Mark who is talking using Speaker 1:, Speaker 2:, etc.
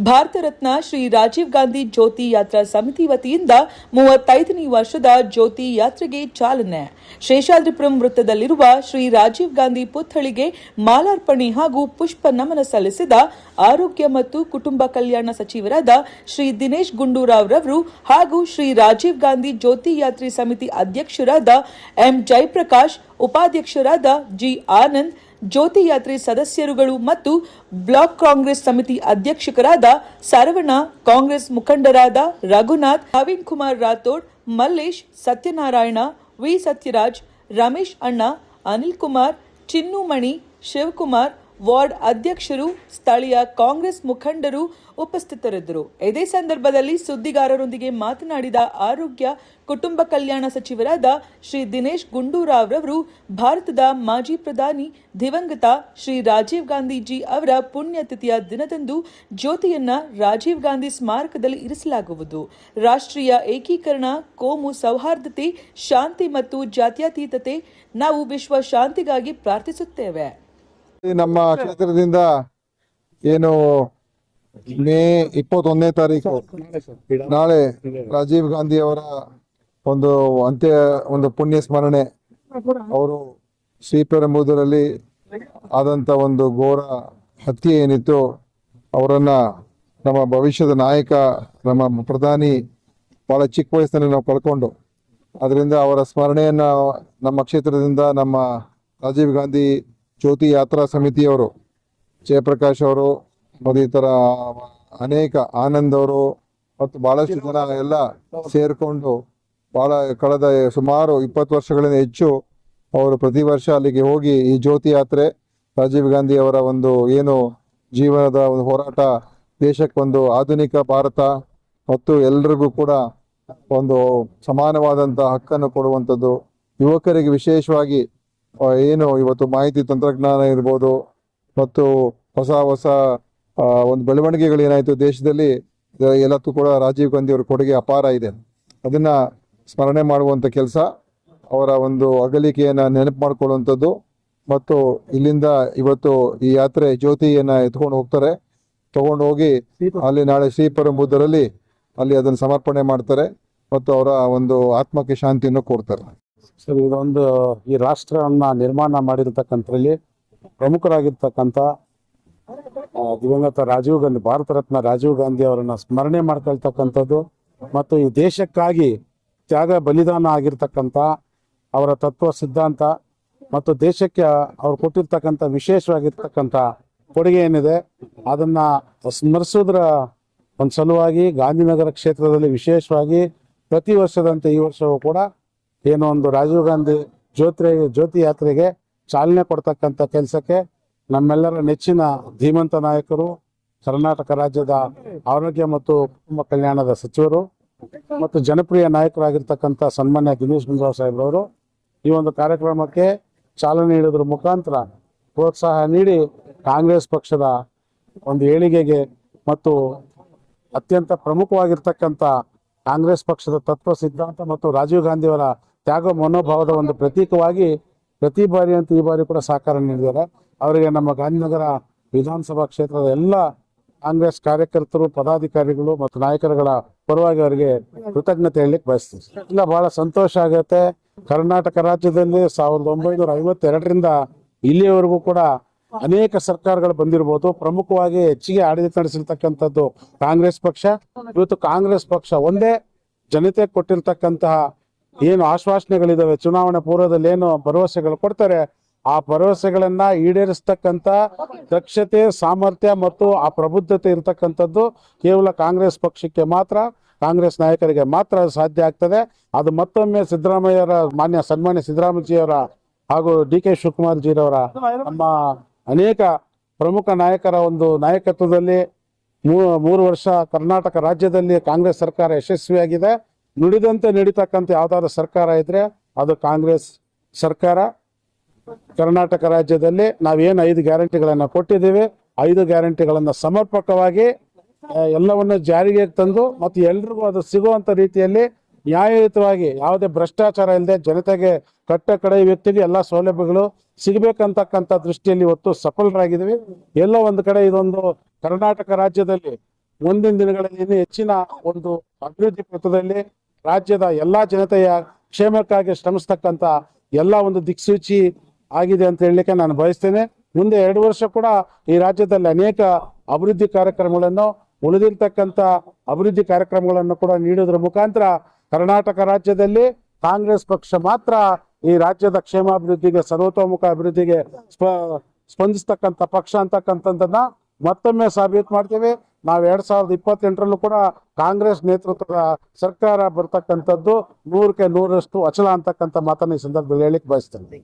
Speaker 1: ಭಾರತ ರತ್ನ ಶ್ರೀ ರಾಜೀವ್ ಗಾಂಧಿ ಜ್ಯೋತಿ ಯಾತ್ರಾ ಸಮಿತಿ ವತಿಯಿಂದ 35ನೇ ವರ್ಷದ ಜ್ಯೋತಿ ಯಾತ್ರೆಗೆ ಚಾಲನೆ. ಶೇಷಾದ್ರಿಪುರಂ ವೃತ್ತದಲ್ಲಿರುವ ಶ್ರೀ ರಾಜೀವ್ ಗಾಂಧಿ ಪುತ್ಥಳಿಗೆ ಮಾಲಾರ್ಪಣೆ ಹಾಗೂ ಪುಷ್ಪ ನಮನ ಸಲ್ಲಿಸಿದ ಆರೋಗ್ಯ ಮತ್ತು ಕುಟುಂಬ ಕಲ್ಯಾಣ ಸಚಿವರಾದ ಶ್ರೀ ದಿನೇಶ್ ಗುಂಡೂರಾವ್ ರವರು ಹಾಗೂ ಶ್ರೀ ರಾಜೀವ್ ಗಾಂಧಿ ಜ್ಯೋತಿ ಯಾತ್ರೆ ಸಮಿತಿ ಅಧ್ಯಕ್ಷರಾದ ಎಂ ಜಯಪ್ರಕಾಶ್, ಉಪಾಧ್ಯಕ್ಷರಾದ ಜಿ ಆನಂದ್, ಜ್ಯೋತಿ ಯಾತ್ರೆ ಸದಸ್ಯರುಗಳು ಮತ್ತು ಬ್ಲಾಕ್ ಕಾಂಗ್ರೆಸ್ ಸಮಿತಿ ಅಧ್ಯಕ್ಷರಾದ ಸರವಣ, ಕಾಂಗ್ರೆಸ್ ಮುಖಂಡರಾದ ರಘುನಾಥ್, ನವೀನ್ ಕುಮಾರ್ ರಾಥೋಡ್, ಮಲ್ಲೇಶ್, ಸತ್ಯನಾರಾಯಣ, ವಿ ಸತ್ಯರಾಜ್, ರಮೇಶ್ ಅಣ್ಣ, ಅನಿಲ್ ಕುಮಾರ್, ಚಿನ್ನುಮಣಿ, ಶಿವಕುಮಾರ್, ವಾರ್ಡ್ ಅಧ್ಯಕ್ಷರು, ಸ್ಥಳೀಯ ಕಾಂಗ್ರೆಸ್ ಮುಖಂಡರು ಉಪಸ್ಥಿತರಿದ್ದರು. ಇದೇ ಸಂದರ್ಭದಲ್ಲಿ ಸುದ್ದಿಗಾರರೊಂದಿಗೆ ಮಾತನಾಡಿದ ಆರೋಗ್ಯ ಕುಟುಂಬ ಕಲ್ಯಾಣ ಸಚಿವರಾದ ಶ್ರೀ ದಿನೇಶ್ ಗುಂಡೂರಾವ್ ರವರು, ಭಾರತದ ಮಾಜಿ ಪ್ರಧಾನಿ ದಿವಂಗತ ಶ್ರೀ ರಾಜೀವ್ ಗಾಂಧೀಜಿ ಅವರ ಪುಣ್ಯತಿಥಿಯ ದಿನದಂದು ಜ್ಯೋತಿಯನ್ನ ರಾಜೀವ್ ಗಾಂಧಿ ಸ್ಮಾರಕದಲ್ಲಿ ಇರಿಸಲಾಗುವುದು. ರಾಷ್ಟ್ರೀಯ ಏಕೀಕರಣ, ಕೋಮು ಸೌಹಾರ್ದತೆ, ಶಾಂತಿ ಮತ್ತು ಜಾತ್ಯತೀತತೆ, ನಾವು ವಿಶ್ವ ಶಾಂತಿಗಾಗಿ ಪ್ರಾರ್ಥಿಸುತ್ತೇವೆ.
Speaker 2: ನಮ್ಮ ಕ್ಷೇತ್ರದಿಂದ ಏನು ಮೇ 21ನೇ ತಾರೀಕು ನಾಳೆ ರಾಜೀವ್ ಗಾಂಧಿ ಅವರ ಒಂದು ಪುಣ್ಯ ಸ್ಮರಣೆ, ಅವರು ಶ್ರೀಪೆರಂಬೂದರಲ್ಲಿ ಆದಂತ ಒಂದು ಘೋರ ಹತ್ಯೆ ಏನಿತ್ತು, ಅವರನ್ನ ನಮ್ಮ ಭವಿಷ್ಯದ ನಾಯಕ, ನಮ್ಮ ಪ್ರಧಾನಿ ಬಹಳ ಚಿಕ್ಕ ವಯಸ್ಸಿನಲ್ಲಿ ನಾವು ಕಳ್ಕೊಂಡು, ಅದರಿಂದ ಅವರ ಸ್ಮರಣೆಯನ್ನ ನಮ್ಮ ಕ್ಷೇತ್ರದಿಂದ ನಮ್ಮ ರಾಜೀವ್ ಗಾಂಧಿ ಜ್ಯೋತಿ ಯಾತ್ರಾ ಸಮಿತಿಯವರು, ಜಯಪ್ರಕಾಶ್ ಅವರು ಮತ್ತು ಈ ಥರ ಅನೇಕ ಆನಂದ್ ಅವರು ಮತ್ತು ಬಹಳಷ್ಟು ಜನ ಎಲ್ಲ ಸೇರಿಕೊಂಡು ಕಳೆದ ಸುಮಾರು 20 ವರ್ಷಗಳಿಂದ ಹೆಚ್ಚು ಅವರು ಪ್ರತಿ ವರ್ಷ ಅಲ್ಲಿಗೆ ಹೋಗಿ ಈ ಜ್ಯೋತಿ ಯಾತ್ರೆ, ರಾಜೀವ್ ಗಾಂಧಿ ಅವರ ಏನು ಜೀವನದ ಒಂದು ಹೋರಾಟ, ದೇಶಕ್ಕೊಂದು ಆಧುನಿಕ ಭಾರತ ಮತ್ತು ಎಲ್ರಿಗೂ ಕೂಡ ಒಂದು ಸಮಾನವಾದಂಥ ಹಕ್ಕನ್ನು ಕೊಡುವಂಥದ್ದು, ಯುವಕರಿಗೆ ವಿಶೇಷವಾಗಿ ಏನು ಇವತ್ತು ಮಾಹಿತಿ ತಂತ್ರಜ್ಞಾನ ಇರ್ಬೋದು ಮತ್ತು ಹೊಸ ಒಂದು ಬೆಳವಣಿಗೆಗಳು ಏನಾಯ್ತು ದೇಶದಲ್ಲಿ, ಎಲ್ಲಕ್ಕೂ ಕೂಡ ರಾಜೀವ್ ಗಾಂಧಿ ಅವರ ಕೊಡುಗೆ ಅಪಾರ ಇದೆ. ಅದನ್ನ ಸ್ಮರಣೆ ಮಾಡುವಂತ ಕೆಲಸ, ಅವರ ಒಂದು ಅಗಲಿಕೆಯನ್ನ ನೆನಪು ಮಾಡ್ಕೊಳ್ಳುವಂಥದ್ದು ಮತ್ತು ಇಲ್ಲಿಂದ ಇವತ್ತು ಈ ಯಾತ್ರೆ ಜ್ಯೋತಿಯನ್ನ ಎತ್ಕೊಂಡು ಹೋಗ್ತಾರೆ. ತಗೊಂಡು ಹೋಗಿ ಅಲ್ಲಿ ನಾಳೆ ಶ್ರೀಪೆರಂಬೂದರಲ್ಲಿ ಅಲ್ಲಿ ಅದನ್ನು ಸಮರ್ಪಣೆ ಮಾಡ್ತಾರೆ ಮತ್ತು ಅವರ ಒಂದು ಆತ್ಮಕ್ಕೆ ಶಾಂತಿಯನ್ನು ಕೊಡ್ತಾರೆ.
Speaker 3: ಸರ್, ಇದೊಂದು ಈ ರಾಷ್ಟ್ರವನ್ನ ನಿರ್ಮಾಣ ಮಾಡಿರ್ತಕ್ಕಂಥಲ್ಲಿ ಪ್ರಮುಖರಾಗಿರ್ತಕ್ಕಂಥ ದಿವಂಗತ ರಾಜೀವ್ ಗಾಂಧಿ, ಭಾರತ ರತ್ನ ರಾಜೀವ್ ಗಾಂಧಿ ಅವರನ್ನ ಸ್ಮರಣೆ ಮಾಡ್ಕೊಳ್ತಕ್ಕಂಥದ್ದು ಮತ್ತು ಈ ದೇಶಕ್ಕಾಗಿ ತ್ಯಾಗ ಬಲಿದಾನ ಆಗಿರ್ತಕ್ಕಂಥ ಅವರ ತತ್ವ ಸಿದ್ಧಾಂತ ಮತ್ತು ದೇಶಕ್ಕೆ ಅವ್ರು ಕೊಟ್ಟಿರ್ತಕ್ಕಂಥ ವಿಶೇಷವಾಗಿರ್ತಕ್ಕಂಥ ಕೊಡುಗೆ ಏನಿದೆ ಅದನ್ನ ಸ್ಮರಿಸೋದ್ರ ಒಂದು ಸಲುವಾಗಿ ಗಾಂಧಿನಗರ ಕ್ಷೇತ್ರದಲ್ಲಿ ವಿಶೇಷವಾಗಿ ಪ್ರತಿ ವರ್ಷದಂತೆ ಈ ವರ್ಷವೂ ಕೂಡ ಏನೋ ಒಂದು ರಾಜೀವ್ ಗಾಂಧಿ ಜ್ಯೋತಿ ಯಾತ್ರೆಗೆ ಚಾಲನೆ ಕೊಡ್ತಕ್ಕಂಥ ಕೆಲಸಕ್ಕೆ ನಮ್ಮೆಲ್ಲರ ನೆಚ್ಚಿನ ಧೀಮಂತ ನಾಯಕರು, ಕರ್ನಾಟಕ ರಾಜ್ಯದ ಆರೋಗ್ಯ ಮತ್ತು ಕುಟುಂಬ ಕಲ್ಯಾಣದ ಸಚಿವರು ಮತ್ತು ಜನಪ್ರಿಯ ನಾಯಕರಾಗಿರ್ತಕ್ಕಂಥ ಸನ್ಮಾನ್ಯ ದಿನೇಶ್ ಗುಂಡೂರಾವ್ ಸಾಹೇಬ್ರವರು ಈ ಒಂದು ಕಾರ್ಯಕ್ರಮಕ್ಕೆ ಚಾಲನೆ ನೀಡೋದ್ರ ಮುಖಾಂತರ ಪ್ರೋತ್ಸಾಹ ನೀಡಿ ಕಾಂಗ್ರೆಸ್ ಪಕ್ಷದ ಒಂದು ಏಳಿಗೆಗೆ ಮತ್ತು ಅತ್ಯಂತ ಪ್ರಮುಖವಾಗಿರ್ತಕ್ಕಂಥ ಕಾಂಗ್ರೆಸ್ ಪಕ್ಷದ ತತ್ವ ಸಿದ್ಧಾಂತ ಮತ್ತು ರಾಜೀವ್ ಗಾಂಧಿ ಅವರ ತ್ಯಾಗ ಮನೋಭಾವದ ಒಂದು ಪ್ರತೀಕವಾಗಿ ಪ್ರತಿ ಬಾರಿ ಅಂತ ಈ ಬಾರಿ ಕೂಡ ಸಹಕಾರ ನೀಡಿದ್ದಾರೆ. ಅವರಿಗೆ ನಮ್ಮ ಗಾಂಧಿನಗರ ವಿಧಾನಸಭಾ ಕ್ಷೇತ್ರದ ಎಲ್ಲ ಕಾಂಗ್ರೆಸ್ ಕಾರ್ಯಕರ್ತರು, ಪದಾಧಿಕಾರಿಗಳು ಮತ್ತು ನಾಯಕರುಗಳ ಪರವಾಗಿ ಅವರಿಗೆ ಕೃತಜ್ಞತೆ ಹೇಳಲಿಕ್ಕೆ ಬಯಸ್ತೀವಿ. ಇಲ್ಲ, ಬಹಳ ಸಂತೋಷ ಆಗುತ್ತೆ. ಕರ್ನಾಟಕ ರಾಜ್ಯದಲ್ಲಿ 1952ರಿಂದ ಇಲ್ಲಿಯವರೆಗೂ ಕೂಡ ಅನೇಕ ಸರ್ಕಾರಗಳು ಬಂದಿರಬಹುದು. ಪ್ರಮುಖವಾಗಿ ಹೆಚ್ಚಿಗೆ ಆಡಳಿತ ನಡೆಸಿರ್ತಕ್ಕಂಥದ್ದು ಕಾಂಗ್ರೆಸ್ ಪಕ್ಷ. ಇವತ್ತು ಕಾಂಗ್ರೆಸ್ ಪಕ್ಷ ಒಂದೇ ಜನತೆ ಕೊಟ್ಟಿರ್ತಕ್ಕಂತಹ ಏನು ಆಶ್ವಾಸನೆಗಳಿದಾವೆ, ಚುನಾವಣೆ ಪೂರ್ವದಲ್ಲಿ ಏನು ಭರವಸೆಗಳು ಕೊಡ್ತಾರೆ, ಆ ಭರವಸೆಗಳನ್ನ ಈಡೇರಿಸ್ತಕ್ಕಂಥ ದಕ್ಷತೆ, ಸಾಮರ್ಥ್ಯ ಮತ್ತು ಆ ಪ್ರಬುದ್ಧತೆ ಇರತಕ್ಕಂಥದ್ದು ಕೇವಲ ಕಾಂಗ್ರೆಸ್ ಪಕ್ಷಕ್ಕೆ ಮಾತ್ರ, ಕಾಂಗ್ರೆಸ್ ನಾಯಕರಿಗೆ ಮಾತ್ರ ಸಾಧ್ಯ ಆಗ್ತದೆ. ಅದು ಮತ್ತೊಮ್ಮೆ ಸನ್ಮಾನ್ಯ ಸಿದ್ದರಾಮಯ್ಯಜಿಯವರ ಹಾಗೂ ಡಿ ಕೆ ಶಿವಕುಮಾರ್ ಜಿರವರ ನಮ್ಮ ಅನೇಕ ಪ್ರಮುಖ ನಾಯಕರ ಒಂದು ನಾಯಕತ್ವದಲ್ಲಿ 3 ವರ್ಷ ಕರ್ನಾಟಕ ರಾಜ್ಯದಲ್ಲಿ ಕಾಂಗ್ರೆಸ್ ಸರ್ಕಾರ ಯಶಸ್ವಿಯಾಗಿದೆ. ನುಡಿದಂತೆ ನಡೀತಕ್ಕಂಥ ಯಾವ್ದಾದ್ರು ಸರ್ಕಾರ ಇದ್ರೆ ಅದು ಕಾಂಗ್ರೆಸ್ ಸರ್ಕಾರ. ಕರ್ನಾಟಕ ರಾಜ್ಯದಲ್ಲಿ ನಾವೇನು 5 ಗ್ಯಾರಂಟಿಗಳನ್ನ ಕೊಟ್ಟಿದ್ದೀವಿ, 5 ಗ್ಯಾರಂಟಿಗಳನ್ನ ಸಮರ್ಪಕವಾಗಿ ಎಲ್ಲವನ್ನ ಜಾರಿಗೆ ತಂದು ಮತ್ತು ಎಲ್ರಿಗೂ ಅದು ಸಿಗುವಂತ ರೀತಿಯಲ್ಲಿ ನ್ಯಾಯಯುತವಾಗಿ, ಯಾವುದೇ ಭ್ರಷ್ಟಾಚಾರ ಇಲ್ಲದೆ ಜನತೆಗೆ ಕಡೆ ವ್ಯಕ್ತಿಗೆ ಎಲ್ಲ ಸೌಲಭ್ಯಗಳು ಸಿಗಬೇಕಂತಕ್ಕಂಥ ದೃಷ್ಟಿಯಲ್ಲಿ ಇವತ್ತು ಸಫಲರಾಗಿದ್ದೀವಿ. ಎಲ್ಲೋ ಒಂದು ಕಡೆ ಇದೊಂದು ಕರ್ನಾಟಕ ರಾಜ್ಯದಲ್ಲಿ ಮುಂದಿನ ದಿನಗಳಲ್ಲಿ ಇನ್ನೂ ಹೆಚ್ಚಿನ ಒಂದು ಅಭಿವೃದ್ಧಿ ಪಥದಲ್ಲಿ ರಾಜ್ಯದ ಎಲ್ಲಾ ಜನತೆಯ ಕ್ಷೇಮಕ್ಕಾಗಿ ಶ್ರಮಿಸ್ತಕ್ಕಂಥ ಎಲ್ಲ ಒಂದು ದಿಕ್ಸೂಚಿ ಆಗಿದೆ ಅಂತ ಹೇಳಲಿಕ್ಕೆ ನಾನು ಬಯಸ್ತೇನೆ. ಮುಂದೆ 2 ವರ್ಷ ಕೂಡ ಈ ರಾಜ್ಯದಲ್ಲಿ ಅನೇಕ ಅಭಿವೃದ್ಧಿ ಕಾರ್ಯಕ್ರಮಗಳನ್ನು, ಉಳಿದಿರ್ತಕ್ಕಂಥ ಅಭಿವೃದ್ಧಿ ಕಾರ್ಯಕ್ರಮಗಳನ್ನು ಕೂಡ ನೀಡೋದ್ರ ಮುಖಾಂತರ ಕರ್ನಾಟಕ ರಾಜ್ಯದಲ್ಲಿ ಕಾಂಗ್ರೆಸ್ ಪಕ್ಷ ಮಾತ್ರ ಈ ರಾಜ್ಯದ ಕ್ಷೇಮಾಭಿವೃದ್ಧಿಗೆ, ಸರ್ವತೋಮುಖ ಅಭಿವೃದ್ಧಿಗೆ ಸ್ಪಂದಿಸ್ತಕ್ಕಂಥ ಪಕ್ಷ ಅಂತಕ್ಕಂಥದ್ದನ್ನ ಮತ್ತೊಮ್ಮೆ ಸಾಬೀತು ಮಾಡ್ತೇವೆ. ನಾವು 2028ರಲ್ಲೂ ಕೂಡ ಕಾಂಗ್ರೆಸ್ ನೇತೃತ್ವದ ಸರ್ಕಾರ ಬರ್ತಕ್ಕಂಥದ್ದು 100ಕ್ಕೆ 100ರಷ್ಟು ಅಚಲ ಅಂತಕ್ಕಂಥ ಮಾತನ್ನ ಈ ಸಂದರ್ಭದಲ್ಲಿ ಹೇಳಿಕ್ಕೆ ಬಯಸ್ತೇನೆ.